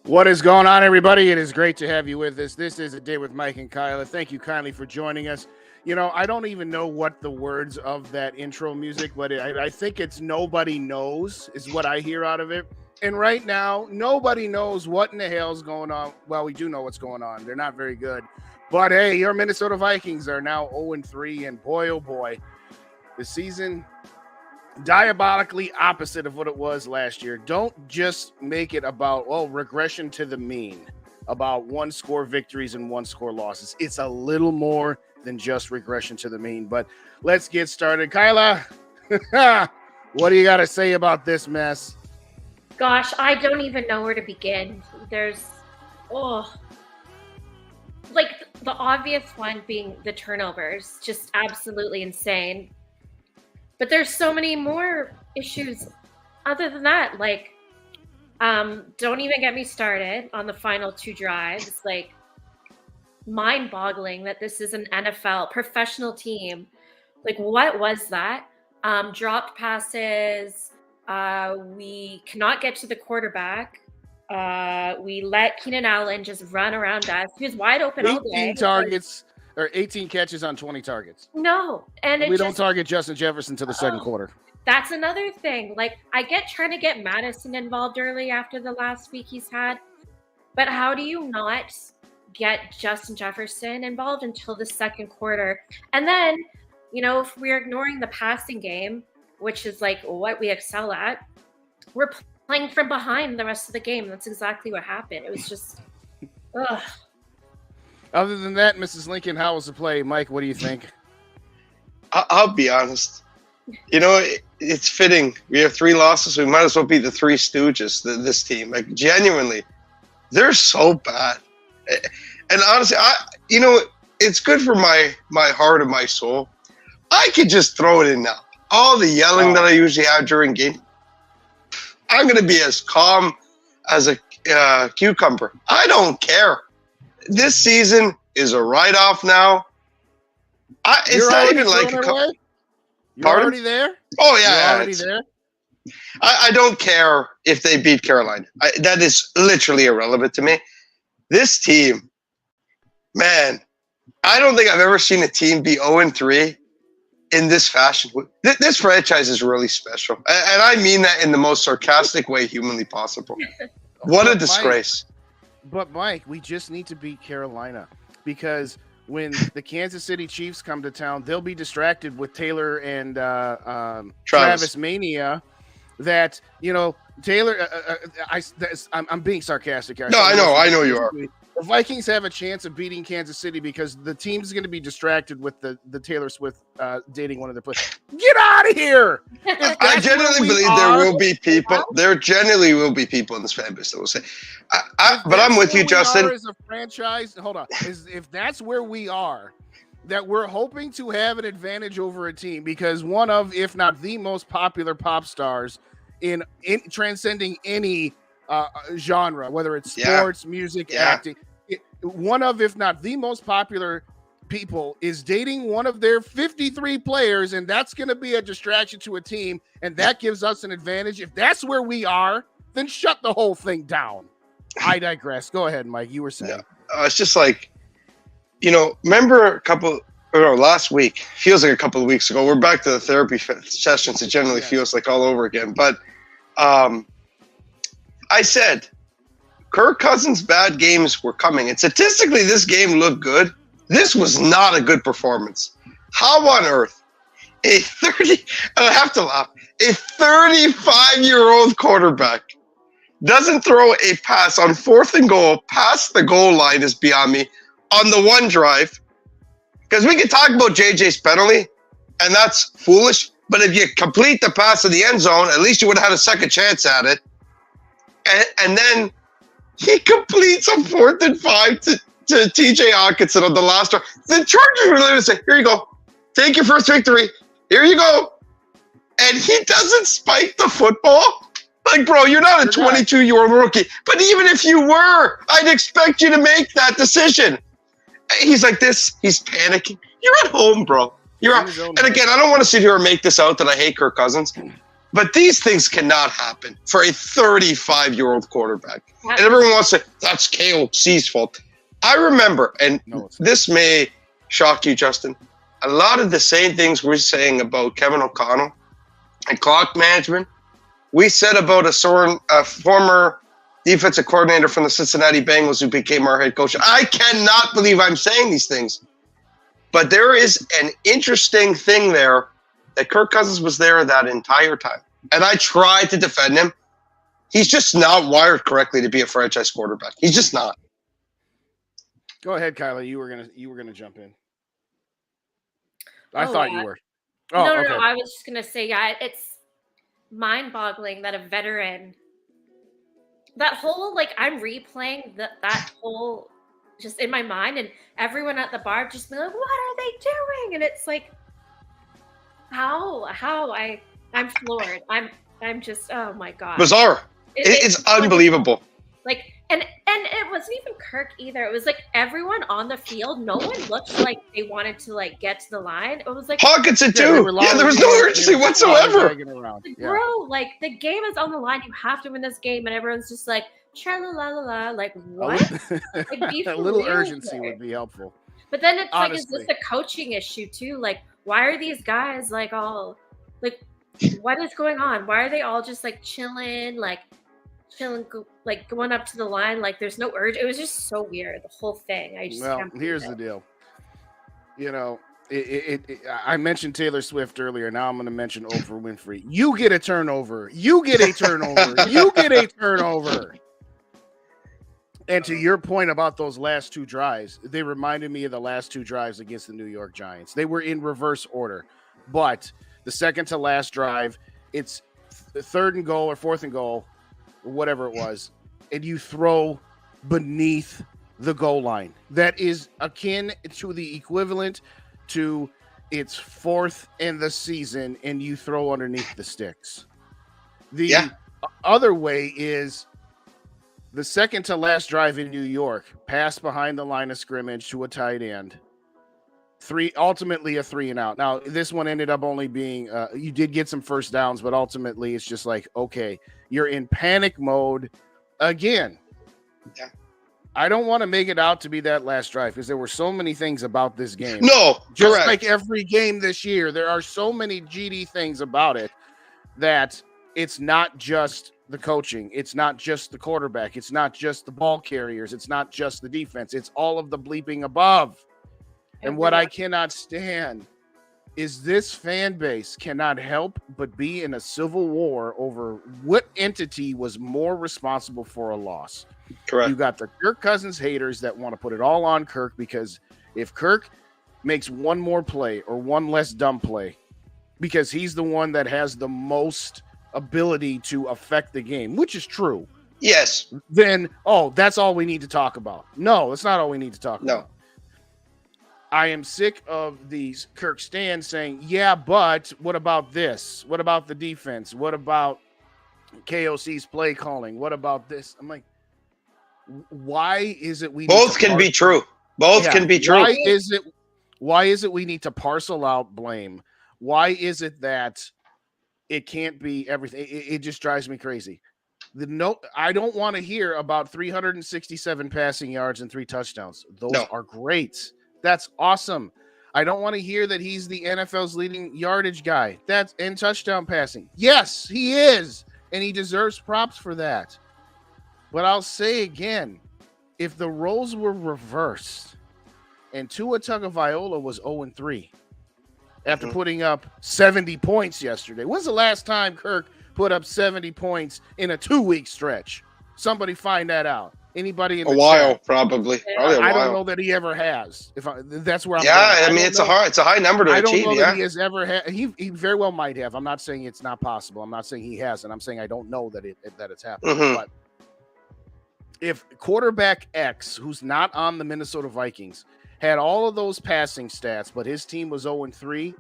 What is going on, everybody? It is great to have you with us. This is A Day with Mike and Kyla. Thank you kindly for joining us. You know, I don't even know what the words of that intro music, but I think it's "Nobody Knows" is what I hear out of it. And right now, nobody knows what in the hell is going on. Well, we do know what's going on. They're not very good. But hey, your Minnesota Vikings are now 0-3, and boy, oh boy, the season diabolically opposite of what it was last year. Don't just make it about regression to the mean, about one-score victories and one-score losses. It's a little more than just regression to the mean. But let's get started. Kyla, what do you got to say about this mess? Gosh, I don't even know where to begin. There's like the obvious one being the turnovers, just absolutely insane. But there's so many more issues other than that. Like, don't even get me started on the final two drives. Like, mind-boggling that this is an NFL professional team. Like, what was that? Dropped passes. We cannot get to the quarterback. We let Keenan Allen just run around us. He was wide open all day. 18 targets. Or 18 catches on 20 targets. No. And we don't target Justin Jefferson to the second quarter. That's another thing. Like, I get trying to get Madison involved early after the last week he's had. But how do you not get Justin Jefferson involved until the second quarter? And then, you know, if we're ignoring the passing game, which is like what we excel at, we're playing from behind the rest of the game. That's exactly what happened. It was just, ugh. Other than that, Mrs. Lincoln, how was the play? Mike, what do you think? I'll be honest. You know, it's fitting. We have 3 losses. We might as well be the Three Stooges, this team. Like, genuinely, they're so bad. And honestly, it's good for my heart and my soul. I could just throw it in now. All the yelling that I usually have during game, I'm going to be as calm as a cucumber. I don't care. This season is a write-off now. It's not even like You're already there? Oh, yeah. You're already there? I don't care if they beat Carolina. That is literally irrelevant to me. This team, man, I don't think I've ever seen a team be 0-3 in this fashion. This franchise is really special. And I mean that in the most sarcastic way humanly possible. What a disgrace. But, Mike, we just need to beat Carolina because when the Kansas City Chiefs come to town, they'll be distracted with Taylor and Travis Mania. That, you know, Taylor, I'm being sarcastic. No, I know you are. The Vikings have a chance of beating Kansas City because the team's going to be distracted with the Taylor Swift dating one of their players. Get out of here! I genuinely believe there will be people. There genuinely will be people in this fan base that will say, but I'm with you, Justin. As a franchise, hold on. If that's where we are, that we're hoping to have an advantage over a team because one of, if not the most popular pop stars in transcending any genre, whether it's sports, music, acting. One of, if not the most popular people is dating one of their 53 players, and that's going to be a distraction to a team, and that gives us an advantage. If that's where we are, then shut the whole thing down. I digress. Go ahead, Mike. You were saying. It's just like, you know, remember last week, feels like a couple of weeks ago, we're back to the therapy sessions. It generally feels like all over again. But I said Kirk Cousins' bad games were coming. And statistically, this game looked good. This was not a good performance. How on earth I have to laugh, a 35-year-old quarterback doesn't throw a pass on 4th and goal past the goal line is beyond me on the one drive. Because we can talk about JJ's penalty, and that's foolish. But if you complete the pass to the end zone, at least you would have had a second chance at it. And then he completes a 4th and 5 to TJ Hawkinson on the last drive. The Chargers were literally saying, here you go. Take your first victory. Here you go. And he doesn't spike the football. Like, bro, you're not a 22-year-old rookie. But even if you were, I'd expect you to make that decision. He's like this. He's panicking. You're at home, bro. And again, I don't want to sit here and make this out that I hate Kirk Cousins. But these things cannot happen for a 35-year-old quarterback. And everyone wants to say, that's KOC's fault. I remember, and this may shock you, Justin, a lot of the same things we're saying about Kevin O'Connell and clock management, we said about a former defensive coordinator from the Cincinnati Bengals who became our head coach. I cannot believe I'm saying these things. But there is an interesting thing there that Kirk Cousins was there that entire time. And I tried to defend him. He's just not wired correctly to be a franchise quarterback. He's just not. Go ahead, Kyla. You were gonna jump in. I thought you were. Oh, no, okay. I was just gonna say, it's mind-boggling that a veteran, that whole I'm replaying that whole just in my mind, and everyone at the bar just be like, "What are they doing?" And it's like, how I'm floored. I'm just, oh my god, bizarre. It's unbelievable. And it wasn't even Kirk either. It was everyone on the field. No one looked like they wanted to get to the line. It was Hawkinson too. Yeah, there was no urgency whatsoever. Bro, the game is on the line. You have to win this game, and everyone's just cha la la la la. What? A little urgency would be helpful. But then it's is this a coaching issue too? Why are these guys all what is going on? Why are they all just chilling, going up to the line? There's no urge. It was just so weird, the whole thing. I just here's the deal. I mentioned Taylor Swift earlier. Now I'm going to mention Oprah Winfrey. You get a turnover. You get a turnover. You get a turnover. And to your point about those last two drives, they reminded me of the last two drives against the New York Giants. They were in reverse order, but the second to last drive, it's third and goal or fourth and goal or whatever it was, and you throw beneath the goal line. That is akin to the equivalent to it's fourth in the season and you throw underneath the sticks. The other way is the second to last drive in New York, pass behind the line of scrimmage to a tight end. Ultimately a 3 and out. Now, this one ended up only being, you did get some first downs, but ultimately it's just okay, you're in panic mode again. Yeah. I don't want to make it out to be that last drive because there were so many things about this game. No, just correct. like every game this year, there are so many GD things about it that it's not just the coaching. It's not just the quarterback. It's not just the ball carriers. It's not just the defense. It's all of the bleeping above. And what I cannot stand is this fan base cannot help but be in a civil war over what entity was more responsible for a loss. Correct. You got the Kirk Cousins haters that want to put it all on Kirk because if Kirk makes one more play or one less dumb play, because he's the one that has the most ability to affect the game, which is true. Yes. Then, that's all we need to talk about. No, that's not all we need to talk about. I am sick of these Kirk stands saying, yeah, but what about this? What about the defense? What about KOC's play calling? What about this? I'm like, why is it we both can be true? Both can be true. Why is it we need to parcel out blame? Why is it that it can't be everything? It just drives me crazy. I don't want to hear about 367 passing yards and 3 touchdowns. Those are great. That's awesome. I don't want to hear that he's the NFL's leading yardage guy. That's in touchdown passing. Yes, he is. And he deserves props for that. But I'll say again, if the roles were reversed and Tua Tagovailoa was 0-3 after putting up 70 points yesterday. When's the last time Kirk put up 70 points in a 2-week stretch? Somebody find that out. Anybody in the while, chat? Probably a while. I don't know that he ever has. That's where I'm. Yeah, I mean it's a high number to achieve. I don't know that he has ever had. He very well might have. I'm not saying it's not possible. I'm not saying he hasn't. I'm saying I don't know that it's happened. But if quarterback X, who's not on the Minnesota Vikings, had all of those passing stats, but his team was 0-3,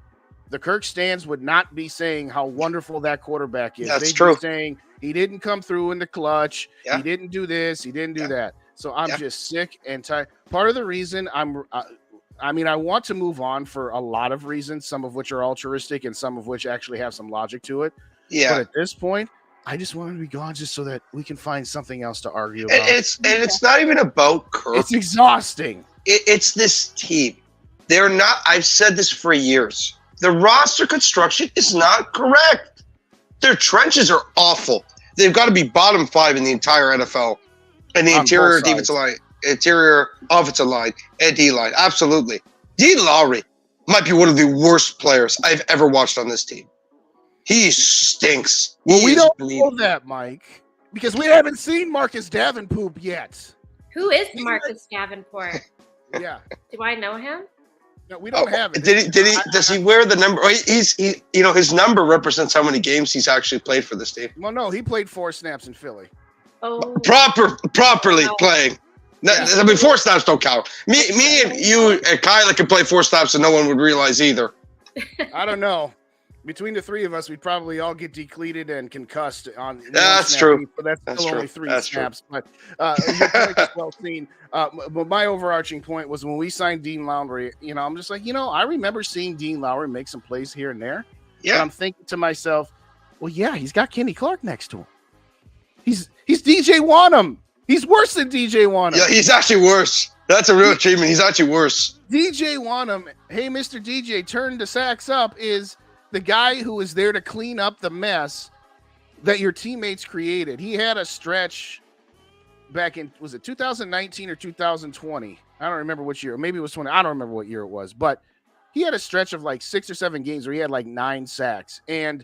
the Kirk stands would not be saying how wonderful that quarterback is. That's true. Be saying he didn't come through in the clutch. Yeah. He didn't do this. He didn't do that. So I'm just sick and tired. Part of the reason I mean, I want to move on for a lot of reasons, some of which are altruistic and some of which actually have some logic to it. Yeah. But at this point, I just want him to be gone just so that we can find something else to argue about. And it's not even about Kirk. It's exhausting. It's this team. They're not. I've said this for years. The roster construction is not correct. Their trenches are awful. They've got to be bottom 5 in the entire NFL, and the interior defensive line, interior offensive line, and D line. Absolutely. Dean Lowry might be one of the worst players I've ever watched on this team. He stinks. Well, we don't know that, Mike, because we haven't seen Marcus Davenport yet. Who is Marcus Davenport? Yeah. Do I know him? No, we don't have it. Does he wear the number? His number represents how many games he's actually played for this team. Well, no, he played 4 snaps in Philly. Oh. Properly playing. Yeah. I mean, 4 snaps don't count. Me and you and Kyla could play 4 snaps and no one would realize either. I don't know. Between the 3 of us, we'd probably all get depleted and concussed on. That's true. But that's still only 3 snaps. True. But your point is well seen. But my overarching point was when we signed Dean Lowry, I'm just like, I remember seeing Dean Lowry make some plays here and there. Yeah. And I'm thinking to myself, well, yeah, he's got Kenny Clark next to him. He's DJ Wanham. He's worse than DJ Wanham. Yeah, he's actually worse. That's a real achievement. He's actually worse. DJ Wanham, hey, Mr. DJ, turn the sacks up, is the guy who is there to clean up the mess that your teammates created. He had a stretch back in, was it 2019 or 2020? I don't remember which year. Maybe it was 20. I don't remember what year it was, but he had a stretch of like 6 or 7 games where he had like 9 sacks. And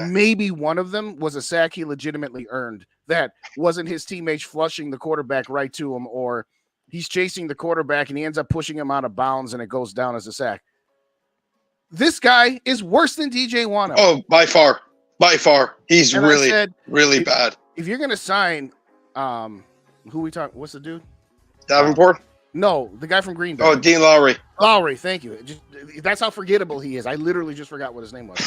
maybe one of them was a sack he legitimately earned. That wasn't his teammates flushing the quarterback right to him, or he's chasing the quarterback and he ends up pushing him out of bounds and it goes down as a sack. This guy is worse than DJ Wanham. Oh, by far. He's really bad. If you're going to sign, who we talk? What's the dude? Davenport? No, the guy from Green Bay. Oh, Dean Lowry. Lowry, thank you. That's how forgettable he is. I literally just forgot what his name was.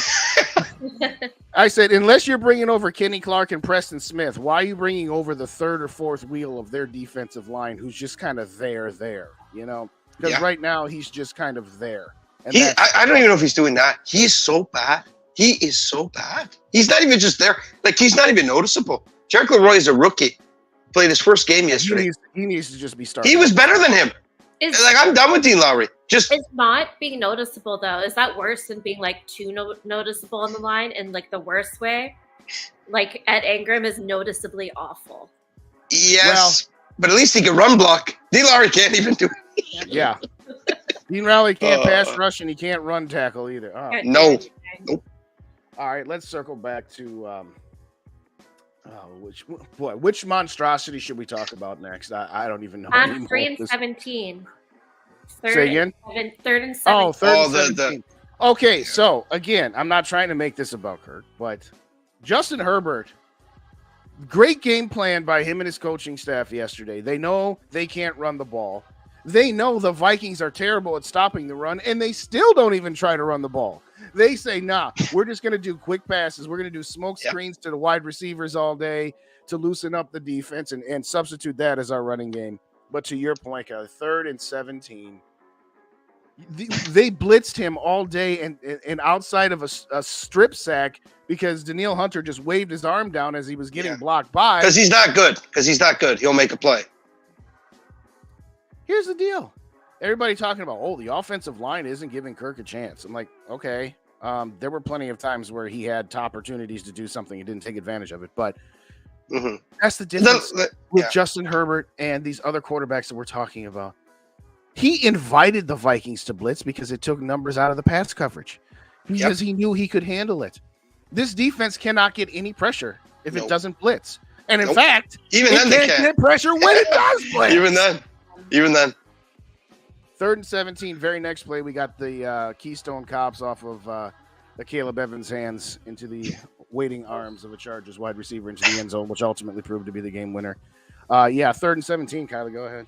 I said, unless you're bringing over Kenny Clark and Preston Smith, why are you bringing over the 3rd or 4th wheel of their defensive line who's just kind of there? Because right now he's just kind of there. And I don't even know if he's doing that. He's so bad. He is so bad. He's not even just there. Like, he's not even noticeable. Jerick LeRoy is a rookie. Played his first game yesterday. He needs to just be starting. He was better than him. I'm done with Dean Lowry. It's not being noticeable, though. Is that worse than being, like, too noticeable on the line in, like, the worst way? Like, Ed Ingram is noticeably awful. Yes, but at least he can run block. Dean Lowry can't even do it. Yeah. Dean Lowry can't pass rush, and he can't run tackle either. Oh. No. Nope. All right, let's circle back to which monstrosity should we talk about next? I don't even know. I'm 3 and 17. Say again? 3rd and 17. Oh, 3rd and 17. Okay, so again, I'm not trying to make this about Kirk, but Justin Herbert, great game plan by him and his coaching staff yesterday. They know they can't run the ball. They know the Vikings are terrible at stopping the run, and they still don't even try to run the ball. They say, nah, we're just going to do quick passes. We're going to do smoke screens to the wide receivers all day to loosen up the defense and substitute that as our running game. But to your point, 3rd and 17, they blitzed him all day and outside of a strip sack because Danielle Hunter just waved his arm down as he was getting blocked by. Because he's not good. He'll make a play. Here's the deal. Everybody talking about, the offensive line isn't giving Kirk a chance. I'm like, okay. There were plenty of times where he had top opportunities to do something and didn't take advantage of it. But that's the difference with Justin Herbert and these other quarterbacks that we're talking about. He invited the Vikings to blitz because it took numbers out of the pass coverage. Because he knew he could handle it. This defense cannot get any pressure if it doesn't blitz. And in fact, even then they can't get pressure when it does blitz. Even then. 3rd and 17, very next play, we got the Keystone Cops off of the Caleb Evans' hands into the waiting arms of a Chargers wide receiver into the end zone, which ultimately proved to be the game winner. 3rd and 17, Kyla, go ahead.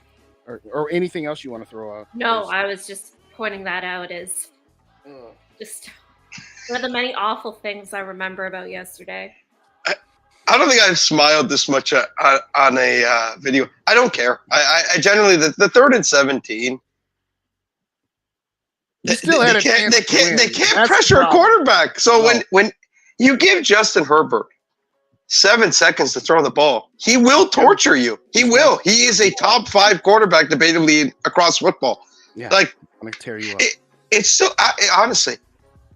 Or anything else you want to throw out? No, I was just pointing that out as just one of the many awful things I remember about yesterday. I don't think I've smiled this much on a video. I don't care. I generally, the 3rd and 17, You still had a chance to win. They can't That's pressure the a problem. quarterback. So No. when you give Justin Herbert 7 seconds to throw the ball, he will torture you. He will. He is a top 5 quarterback debatably across football. Yeah, Like, I'm gonna tear you up. it's still honestly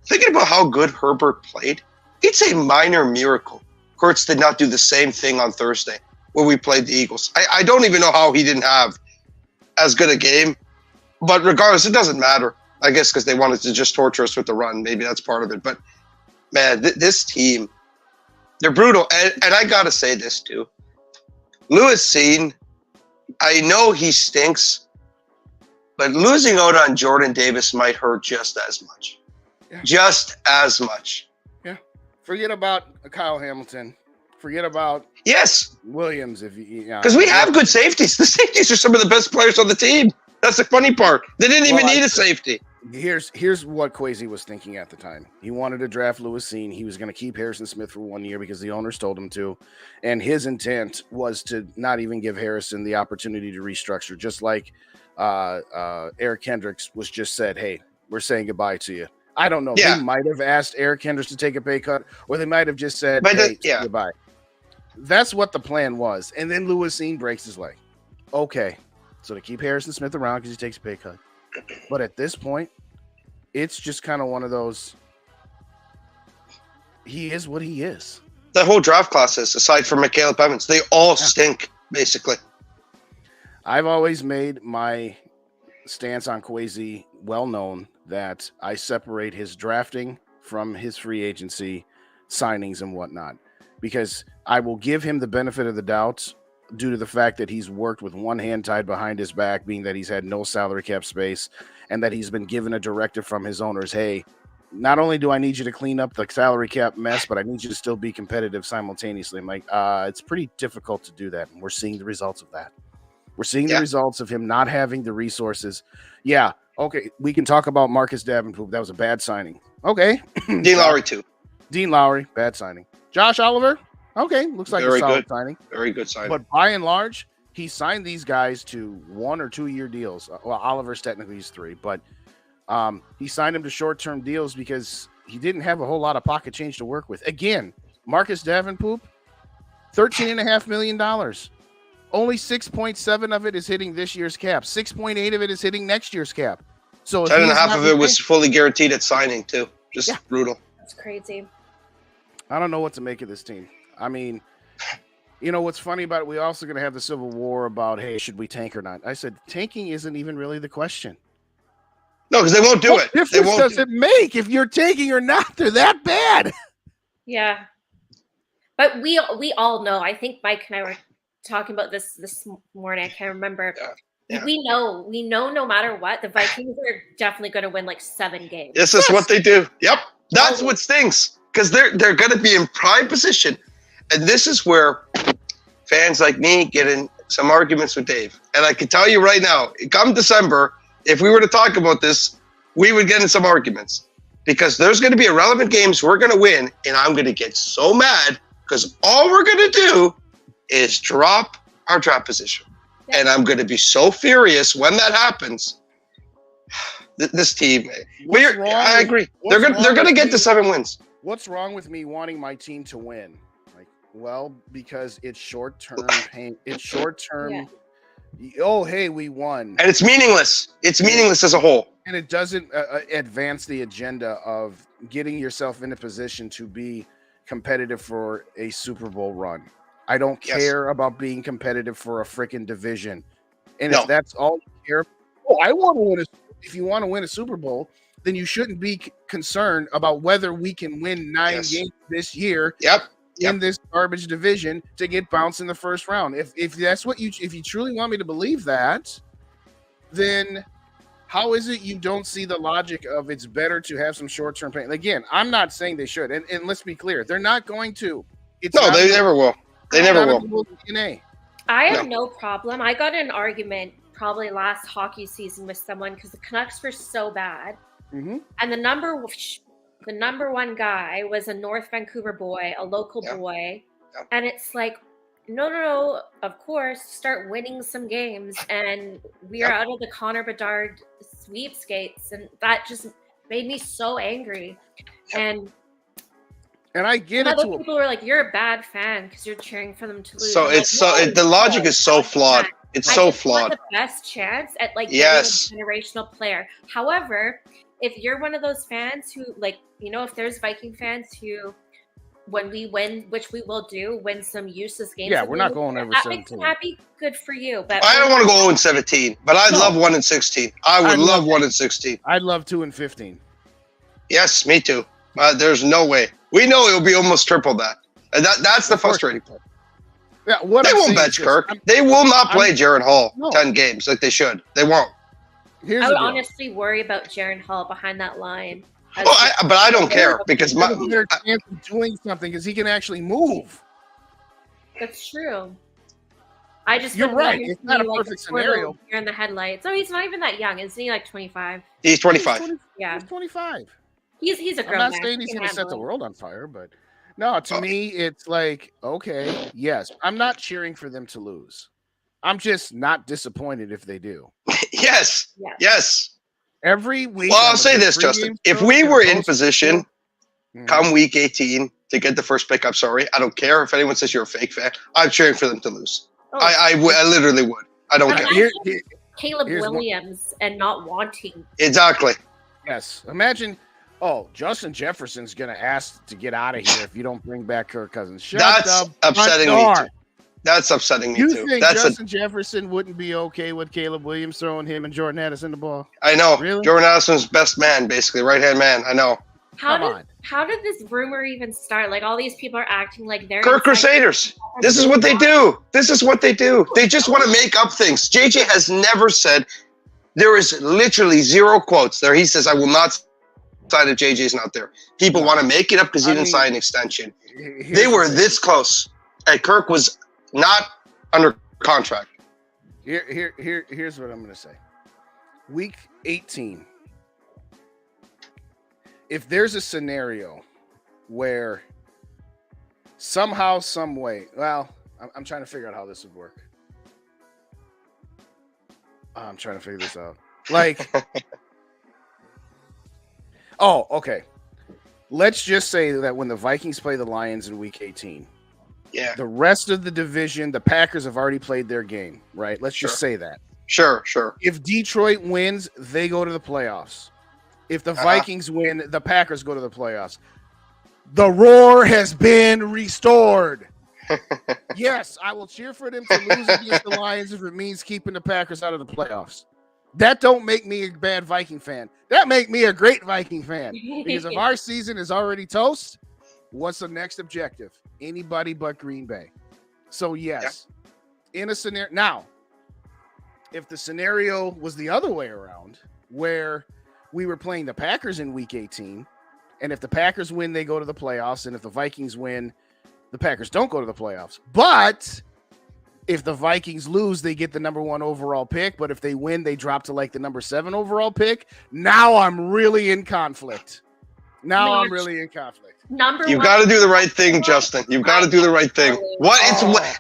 thinking about how good Herbert played. It's a minor miracle Hurts did not do the same thing on Thursday when we played the Eagles. I don't even know how he didn't have as good a game. But regardless, it doesn't matter. I guess because they wanted to just torture us with the run. Maybe that's part of it. But, man, this team, they're brutal. And I got to say this, too. Lewis Seen, I know he stinks, but losing out on Jordan Davis might hurt just as much. Yeah. Just as much. Yeah. Forget about Kyle Hamilton. Forget about Williams. If because we have good safeties. The safeties are some of the best players on the team. That's the funny part. They didn't even need a safety. Here's what Kwesi was thinking at the time. He wanted to draft Lewis Seen. He was going to keep Harrison Smith for 1 year because the owners told him to. And his intent was to not even give Harrison the opportunity to restructure, just like Eric Kendricks was just said, hey, we're saying goodbye to you. I don't know. Yeah. They might have asked Eric Kendricks to take a pay cut, or they might have just said, hey, goodbye. That's what the plan was. And then Lewis Seen breaks his leg. Okay. So to keep Harrison Smith around because he takes a pay cut. But at this point, it's just kind of one of those, he is what he is. That whole draft class is, aside from Caleb Evans, they all stink, basically. I've always made my stance on Kwesi well known that I separate his drafting from his free agency signings and whatnot, because I will give him the benefit of the doubt due to the fact that he's worked with one hand tied behind his back, being that he's had no salary cap space and that he's been given a directive from his owners. Hey, not only do I need you to clean up the salary cap mess, but I need you to still be competitive simultaneously. I'm like, it's pretty difficult to do that. And we're seeing the results of that. We're seeing the results of him not having the resources. Yeah. Okay. We can talk about Marcus Davenport. That was a bad signing. Okay. Dean Lowry too. Dean Lowry, bad signing. Josh Oliver. Okay, looks like a solid signing. Very good signing. But by and large, he signed these guys to 1 or 2 year deals. Well, Oliver's technically he's 3, but he signed them to short-term deals because he didn't have a whole lot of pocket change to work with. Again, Marcus Davenport, $13.5 million. Only 6.7 of it is hitting this year's cap. 6.8 of it is hitting next year's cap. So 10.5 of it was fully guaranteed at signing too. Just brutal. That's crazy. I don't know what to make of this team. I mean, you know, what's funny about it, we're also going to have the Civil War about, hey, should we tank or not? I said, tanking isn't even really the question. No, because they won't do it. What difference does it make if you're tanking or not? They're that bad. Yeah. But we all know, I think Mike and I were talking about this morning. I can't remember. Yeah. We know no matter what, the Vikings are definitely going to win like 7 games. This is what they do. Yep. That's what stinks. Because they're going to be in prime position. And this is where fans like me get in some arguments with Dave. And I can tell you right now, come December, if we were to talk about this, we would get in some arguments. Because there's going to be irrelevant games we're going to win, and I'm going to get so mad because all we're going to do is drop our draft position. Yeah. And I'm going to be so furious when that happens. This team, I agree. They're going to get to 7 wins. What's wrong with me wanting my team to win? Well, because it's short-term pain. It's short-term. Yeah. Oh, hey, we won. And it's meaningless. It's meaningless as a whole. And it doesn't advance the agenda of getting yourself in a position to be competitive for a Super Bowl run. I don't care about being competitive for a freaking division. And if that's all you care, I want to win if you want to win a Super Bowl, then you shouldn't be concerned about whether we can win 9 games this year. In this garbage division to get bounced in the first round. If that's what if you truly want me to believe that, then how is it you don't see the logic of it's better to have some short-term pain? Again, I'm not saying they should, and let's be clear, they're not going to. They never will. They never will. I have no problem. I got in an argument probably last hockey season with someone because the Canucks were so bad, and the number one guy was a North Vancouver boy, a local boy. And it's like, no, of course, start winning some games. And we are out of the Connor Bedard sweepskates, and that just made me so angry. And I get it. other people were like, "You're a bad fan because you're cheering for them to lose." So I'm it's like, so the logic is so flawed. It's so flawed. The best chance at like Yes. getting a generational player. However, if you're one of those fans who like, if there's Viking fans who, when we win, which we will do, win some useless games. Yeah, we're not going over that 17. makes me happy. Good for you. But I don't want to go 0-17, but I'd love 1-16. I would love 1-16. I'd love 2-15. Yes, me too. There's no way. We know it'll be almost triple that. And that's the frustrating part. Yeah, they won't bench Kirk. They will not play Jaron Hall 10 games like they should. They won't. I would honestly worry about Jaron Hall behind that line. But I don't care because their chance of doing something because he can actually move. That's true. I just you're right. It's not a perfect scenario. You're in the headlights. Oh, he's not even that young, isn't he? Like 25. He's 25. Yeah, he's 25. He's a grown I'm not man. saying he's going to set the world on fire, but no, to me, it's like, okay, yes, I'm not cheering for them to lose. I'm just not disappointed if they do. Yes. Every week. Well, I'll say this, Justin. If we were in position come week 18 to get the first pick, I'm sorry. I don't care if anyone says you're a fake fan. I'm cheering for them to lose. Oh. I literally would. I don't care. Caleb Williams and not wanting. Exactly. Yes. Imagine, Justin Jefferson's going to ask to get out of here if you don't bring back Kirk Cousins. That's upsetting me too. That's upsetting me too. You think Justin Jefferson wouldn't be okay with Caleb Williams throwing him and Jordan Addison the ball? I know. Really? Jordan Addison's best man, basically, right-hand man. I know. How did this rumor even start? Like, all these people are acting like they're Kirk Crusaders. This is what they do. This is what they do. They just want to make up things. JJ has never said, there is literally zero quotes there. He says, I will not sign if JJ's not there. People want to make it up because he didn't sign an extension. They were this close. And Kirk was not under contract. Here's what I'm going to say. Week 18. If there's a scenario where somehow, some way, I'm trying to figure out how this would work. I'm trying to figure this out. Like, okay. Let's just say that when the Vikings play the Lions in week 18, the rest of the division, the Packers have already played their game, right? Let's just say that. Sure. If Detroit wins, they go to the playoffs. If the Vikings win, the Packers go to the playoffs. The roar has been restored. Yes, I will cheer for them to lose against the Lions if it means keeping the Packers out of the playoffs. That don't make me a bad Viking fan. That make me a great Viking fan. Because if our season is already toast, what's the next objective? Anybody but Green Bay. So yes, in a scenario. Now, if the scenario was the other way around, where we were playing the Packers in week 18, and if the Packers win, they go to the playoffs, and if the Vikings win, the Packers don't go to the playoffs. But if the Vikings lose, they get the number 1 overall pick, but if they win, they drop to like the number 7 overall pick. Now I'm really in conflict. You've got to do the right thing, Justin. You've got to do the right thing.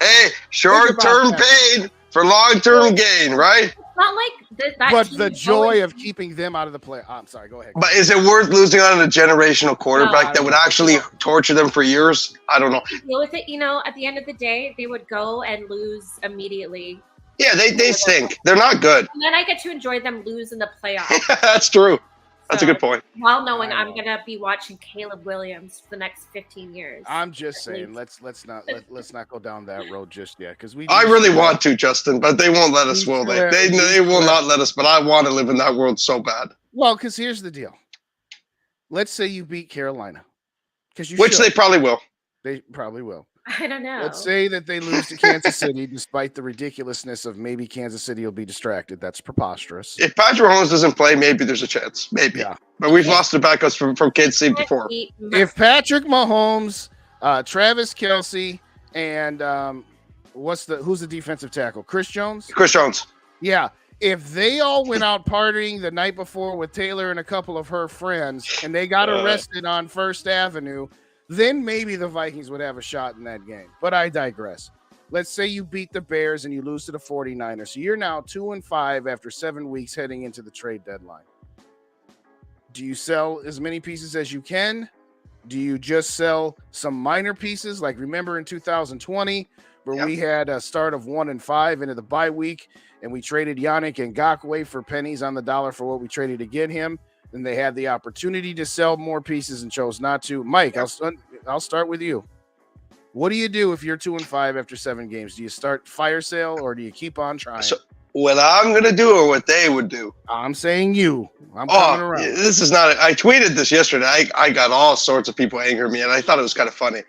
Hey, short-term pain for long-term gain, right? Not like that. But the joy of keeping them out of the play. I'm sorry, go ahead. But is it worth losing on a generational quarterback that would actually torture them for years? I don't know. Deal with it. At the end of the day, they would go and lose immediately. Yeah, they stink. They're not good. And then I get to enjoy them lose in the playoffs. That's true. That's a good point. While knowing I'm gonna be watching Caleb Williams for the next 15 years. I'm just saying, let's not go down that road just yet, because I really want to, Justin, but they won't let us. Will they? They will not let us. But I want to live in that world so bad. Well, because here's the deal. Let's say you beat Carolina, which they probably will. They probably will. I don't know. Let's say that they lose to Kansas City, despite the ridiculousness of maybe Kansas City will be distracted. That's preposterous. If Patrick Mahomes doesn't play, maybe there's a chance. Maybe. Yeah. But we've lost the backups from Kansas City before. If Patrick Mahomes, Travis Kelce, and who's the defensive tackle? Chris Jones? Chris Jones. Yeah. If they all went out partying the night before with Taylor and a couple of her friends, and they got arrested on First Avenue, then maybe the Vikings would have a shot in that game. But I digress. let's say you beat the Bears and you lose to the 49ers. So you're now 2-5 after 7 weeks heading into the trade deadline. Do you sell as many pieces as you can? Do you just sell some minor pieces? Like remember in 2020 where we had a start of 1-5 into the bye week and we traded Yannick Ngakoue for pennies on the dollar for what we traded to get him. And they had the opportunity to sell more pieces and chose not to. Mike, I'll start with you. What do you do if you're 2-5 after 7 games? Do you start fire sale or do you keep on trying? So what I'm going to do or what they would do? I'm saying you. I'm coming around. This is not – I tweeted this yesterday. I got all sorts of people angering me, and I thought it was kind of funny.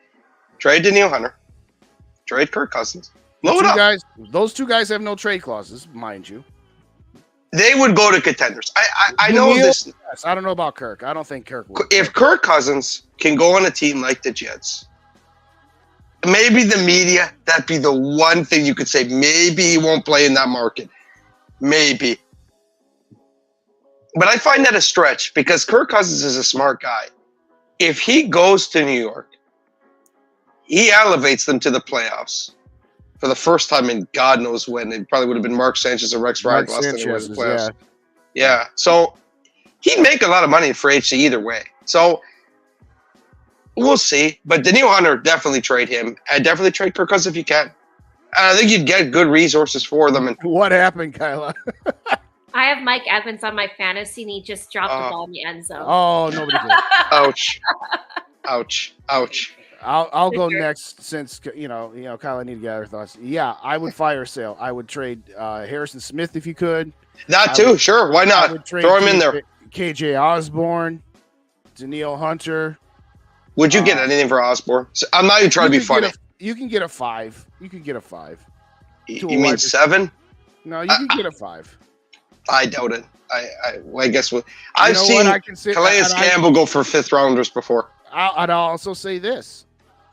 Trade Danielle Hunter. Trade Kirk Cousins. Load up. Those two guys have no trade clauses, mind you. They would go to contenders. I know this. Yes, I don't know about Kirk. I don't think Kirk would. If Kirk Cousins can go on a team like the Jets, maybe the media, that'd be the one thing you could say. Maybe he won't play in that market. Maybe. But I find that a stretch because Kirk Cousins is a smart guy. If he goes to New York, he elevates them to the playoffs for the first time in God knows when. It probably would have been Mark Sanchez or Rex Ryan last time they were in the playoffs. Yeah. So he'd make a lot of money for HC either way. So we'll see. But Danielle Hunter, definitely trade him. And definitely trade Kirk Cousins if you can. And I think you'd get good resources for them. And what happened, Kyla? I have Mike Evans on my fantasy, and he just dropped the ball in the end zone. Oh, nobody did. Ouch. Ouch. Ouch. I'll go next since, Kyla, I need to get her thoughts. Yeah, I would fire sale. I would trade Harrison Smith if you could. That too, sure. Why not? Throw him in there. KJ Osborne, Danielle Hunter. Would you get anything for Osborne? I'm not even trying to be funny. You can get a 5. You can get a 5. You mean 7? No, you can get a 5. I doubt it. I guess I've seen Calais Campbell go for 5th rounders before. I'd also say this.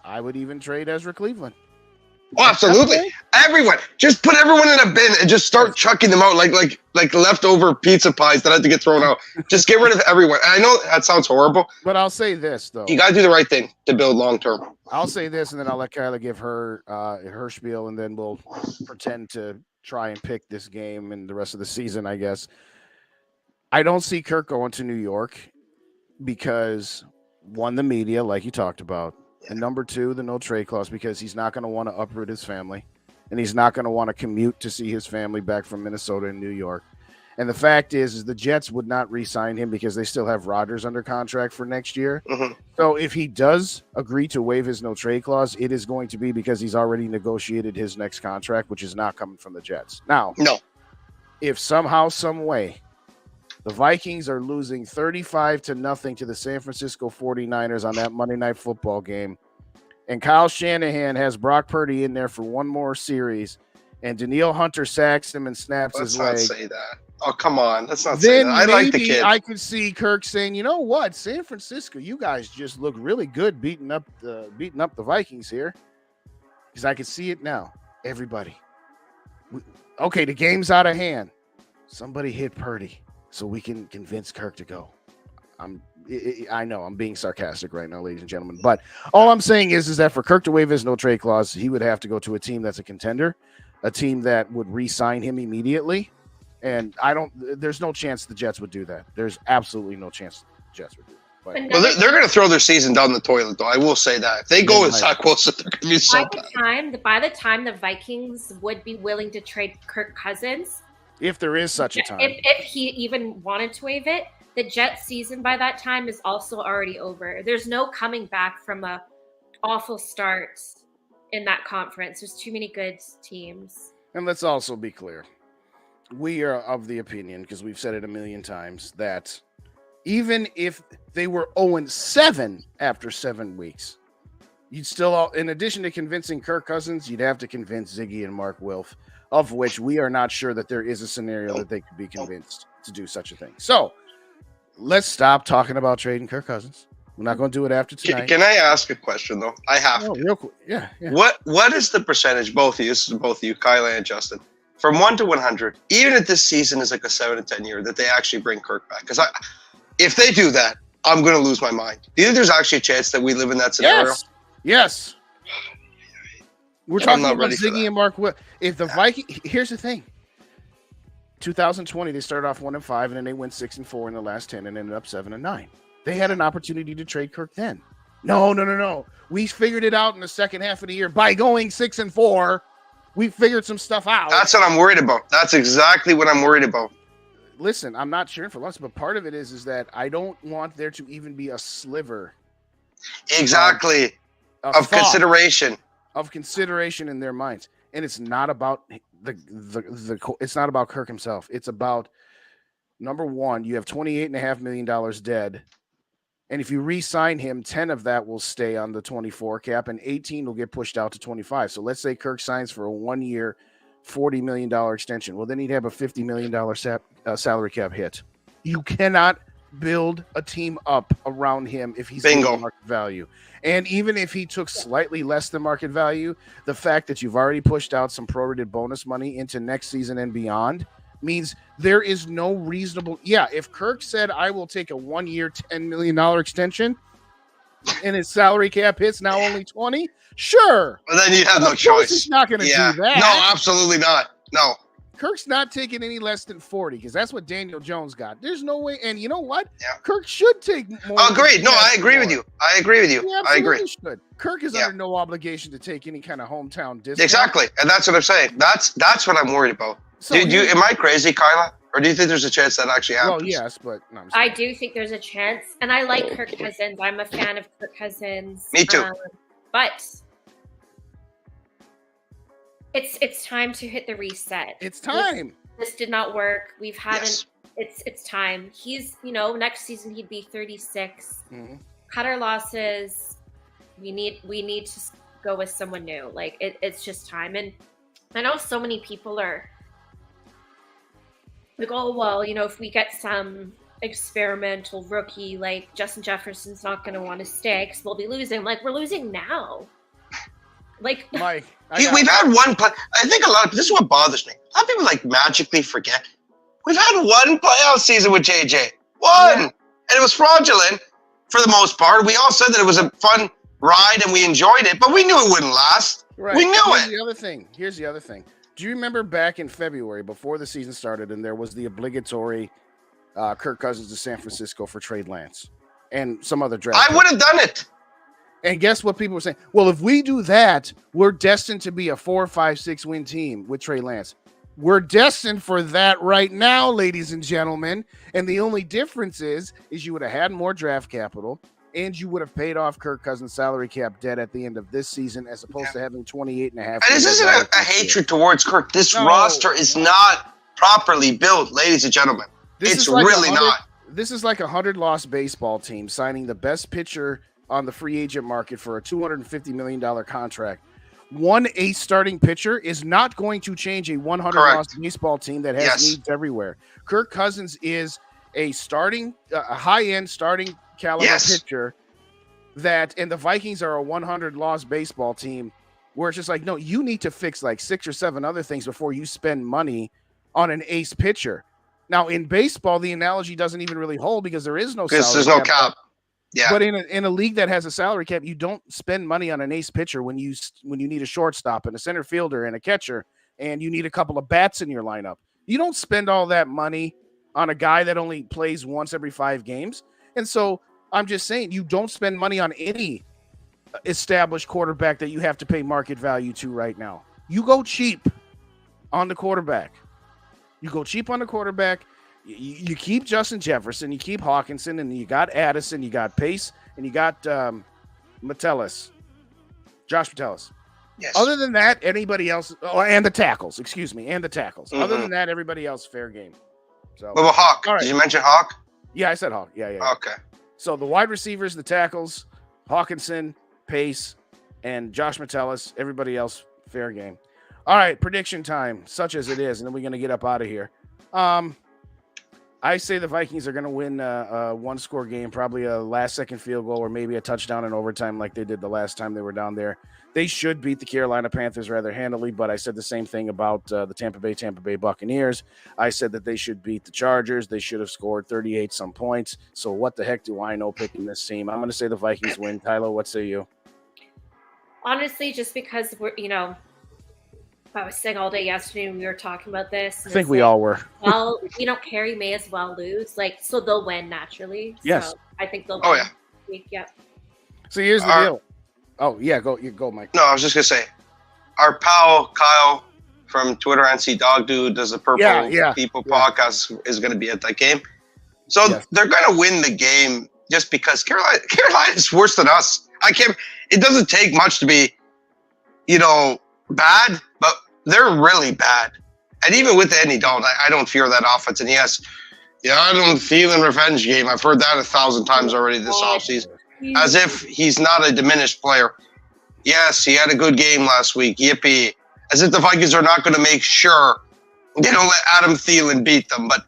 I would even trade Ezra Cleveland. Oh, absolutely. Everyone. Just put everyone in a bin and just start chucking them out like leftover pizza pies that had to get thrown out. Just get rid of everyone. And I know that sounds horrible. But I'll say this, though. You got to do the right thing to build long term. I'll say this, and then I'll let Kyla give her spiel, and then we'll pretend to try and pick this game and the rest of the season, I guess. I don't see Kirk going to New York because, one, the media, like you talked about, and number 2, the no trade clause, because he's not going to want to uproot his family, and he's not going to want to commute to see his family back from Minnesota and New York. And the fact is the Jets would not re-sign him because they still have Rodgers under contract for next year. Mm-hmm. So if he does agree to waive his no trade clause, it is going to be because he's already negotiated his next contract, which is not coming from the Jets. Now, if somehow, some way, the Vikings are losing 35-0 to the San Francisco 49ers on that Monday Night Football game, and Kyle Shanahan has Brock Purdy in there for one more series, and Danielle Hunter sacks him and snaps his leg. Let's not say that. Oh, come on. Let's not say that. I like the kid. I could see Kirk saying, you know what, San Francisco, you guys just look really good beating up the Vikings here. Because I can see it now. Everybody. Okay, the game's out of hand. Somebody hit Purdy so we can convince Kirk to go. I know I'm being sarcastic right now, ladies and gentlemen. But all I'm saying is that for Kirk to waive his no trade clause, he would have to go to a team that's a contender, a team that would re-sign him immediately. And there's no chance the Jets would do that. There's absolutely no chance the Jets would do that. Well, they're going to throw their season down the toilet, though. I will say that. If they go with Zach Wilson, they're going to be so bad. By the time the Vikings would be willing to trade Kirk Cousins, if there is such a time, if he even wanted to waive it, the Jets season by that time is also already over. There's no coming back from a awful start in that conference. There's too many good teams. And let's also be clear. We are of the opinion, because we've said it a million times, that even if they were 0-7 after 7 weeks, you'd still, in addition to convincing Kirk Cousins, you'd have to convince Ziggy and Mark Wilf, of which we are not sure that there is a scenario that they could be convinced to do such a thing. So let's stop talking about trading Kirk Cousins. We're not going to do it after tonight. Can I ask a question, though? I have to. Real quick. Yeah. What is the percentage, both of you, this is both of you, Kyla and Justin, from 1 to 100, even if this season is like a 7 to 10 year, that they actually bring Kirk back? Because if they do that, I'm going to lose my mind. Do you think there's actually a chance that we live in that scenario? Yes. We're talking not about ready for Ziggy that. and Mark. If the Vikings, here's the thing. 2020, they started off 1-5, and then they went 6-4 in the last 10, and ended up 7-9. They had an opportunity to trade Kirk then. No. We figured it out in the second half of the year by going 6-4. We figured some stuff out. That's what I'm worried about. That's exactly what I'm worried about. Listen, I'm not cheering for loss, but part of it is that I don't want there to even be a sliver Exactly. of Of thought, consideration. of consideration in their minds. And it's not about it's not about Kirk himself. It's about, number one, you have $28.5 million dead. And if you re-sign him, 10 of that will stay on the 24 cap and 18 will get pushed out to 25. So let's say Kirk signs for a 1-year, $40 million extension. Well, then he'd have a $50 million salary cap hit. You cannot build a team up around him if he's Bingo. market value. And even if he took slightly less than market value, the fact that you've already pushed out some prorated bonus money into next season and beyond means there is no reasonable. Yeah, if Kirk said, I will take a 1-year, $10 million extension and his salary cap hits now only 20, sure. Well, then you have no Of course choice. he's not going to do that. No, absolutely not. No. Kirk's not taking any less than 40 because that's what Daniel Jones got. There's no way. And you know what? Yeah. Kirk should take more. Agreed. No, I agree with you. I agree with you. He I agree. absolutely should. Kirk is under no obligation to take any kind of hometown discount. Exactly. And that's what I'm saying. That's what I'm worried about. So Am I crazy, Kyla? Or do you think there's a chance that actually happens? Well, yes, but no, I'm I do think there's a chance, and I like Kirk Cousins. I'm a fan of Kirk Cousins. Me too. But it's time to hit the reset. It's time. This did not work. We've had Yes. it's time. He's, next season he'd be 36. Mhm. Cut our losses. We need to go with someone new. Like it's just time. And I know so many people are like, oh well, if we get some experimental rookie like Justin Jefferson's not going to want to stay because we'll be losing. Like, we're losing now. Like, Mike, We've had one play. I think this is what bothers me. A lot of people magically forget. We've had one playoff season with JJ. One. And it was fraudulent for the most part. We all said that it was a fun ride and we enjoyed it, but we knew it wouldn't last. right. We knew Here's it. Here's the other thing. Do you remember back in February before the season started and there was the obligatory Kirk Cousins to San Francisco for Trey Lance and some other draft? I would have done it. And guess what people were saying? Well, if we do that, we're destined to be a 4, 5, 6 win team with Trey Lance. We're destined for that right now, ladies and gentlemen. And the only difference is you would have had more draft capital and you would have paid off Kirk Cousins' salary cap debt at the end of this season as opposed to having 28.5. And this isn't a hatred towards Kirk. This roster is not properly built, ladies and gentlemen. It's like really not. This is like a 100-loss baseball team signing the best pitcher on the free agent market for a $250 million contract. One ace starting pitcher is not going to change a 100-loss baseball team that has needs everywhere. Kirk Cousins is a high-end starting caliber pitcher and the Vikings are a 100-loss baseball team where it's just like, no, you need to fix like 6 or 7 other things before you spend money on an ace pitcher. Now, in baseball, the analogy doesn't even really hold because there is no salary there's no cap. Yeah. But in a league that has a salary cap, you don't spend money on an ace pitcher when you need a shortstop and a center fielder and a catcher and you need a couple of bats in your lineup. You don't spend all that money on a guy that only plays once every 5 games. And so I'm just saying you don't spend money on any established quarterback that you have to pay market value to right now. You go cheap on the quarterback. You keep Justin Jefferson, you keep Hawkinson, and you got Addison, you got Pace, and you got Josh Metellus. Yes. Other than that, anybody else, and the tackles. Mm-hmm. Other than that, everybody else fair game. So, what about Hawk? All right. Did you mention Hawk? Yeah, I said Hawk. Yeah. Okay. So the wide receivers, the tackles, Hawkinson, Pace, and Josh Metellus. Everybody else fair game. All right, prediction time, such as it is, and then we're going to get up out of here. I say the Vikings are going to win a one-score game, probably a last-second field goal or maybe a touchdown in overtime like they did the last time they were down there. They should beat the Carolina Panthers rather handily, but I said the same thing about the Tampa Bay Buccaneers. I said that they should beat the Chargers. They should have scored 38-some points. So what the heck do I know picking this team? I'm going to say the Vikings win. Kyla, what say you? honestly, just because we're, I was saying all day yesterday when we were talking about this. I think we all were. Well, we don't care. You may as well lose. So they'll win naturally. Yes. So I think they'll win. Oh, yeah. Yeah. So here's the deal. Oh, yeah. Go, Mike. No, I was just going to say, our pal Kyle from Twitter, NC Dog Dude, does the Purple People podcast, is going to be at that game. So they're going to win the game just because Carolina is worse than us. It doesn't take much to be, bad, but they're really bad. And even with Andy Dalton, I don't fear that offense. And I don't feel in revenge game. I've heard that 1,000 times already this offseason. As if he's not a diminished player. Yes, he had a good game last week. Yippee. As if the Vikings are not going to make sure they don't let Adam Thielen beat them. But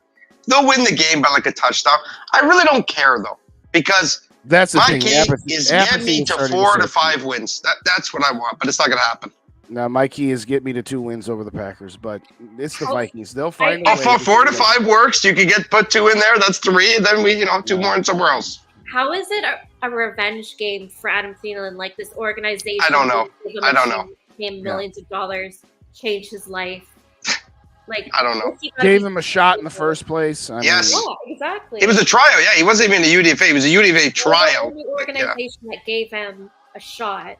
they'll win the game by like a touchdown. I really don't care, though, because that's the my thing. key is get me to 4 to 5 wins. That's what I want, but it's not going to happen. Now, my key is get me to 2 wins over the Packers, but it's the Vikings. They'll find a way. If 4 to 5 works, you can put 2 in there. That's 3, and then we, 2 more in somewhere else. How is it a revenge game for Adam Thielen? Like this organization, I don't know. Pay him millions of dollars, changed his life. I don't know. Gave him a shot in the first place. Yes, exactly. It was a tryout. Yeah, he wasn't even a UDFA. He was a UDFA tryout. The organization that gave him a shot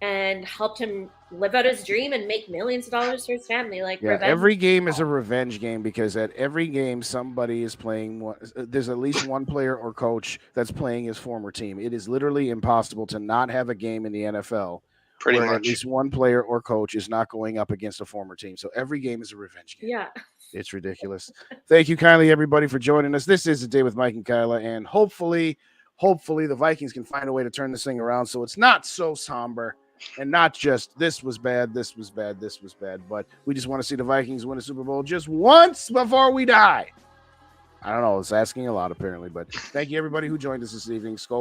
and helped him live out his dream and make millions of dollars for his family. Every game is a revenge game because at every game somebody is playing. There's at least one player or coach that's playing his former team. It is literally impossible to not have a game in the NFL Pretty where much. at least one player or coach is not going up against a former team. So every game is a revenge game. Yeah. It's ridiculous. Thank you kindly, everybody, for joining us. This is A Day with Mike and Kyla, and hopefully the Vikings can find a way to turn this thing around so it's not so somber and not just this was bad, this was bad, this was bad. But we just want to see the Vikings win a Super Bowl just once before we die. I don't know. It's asking a lot, apparently. But thank you, everybody who joined us this evening. SKOL'd.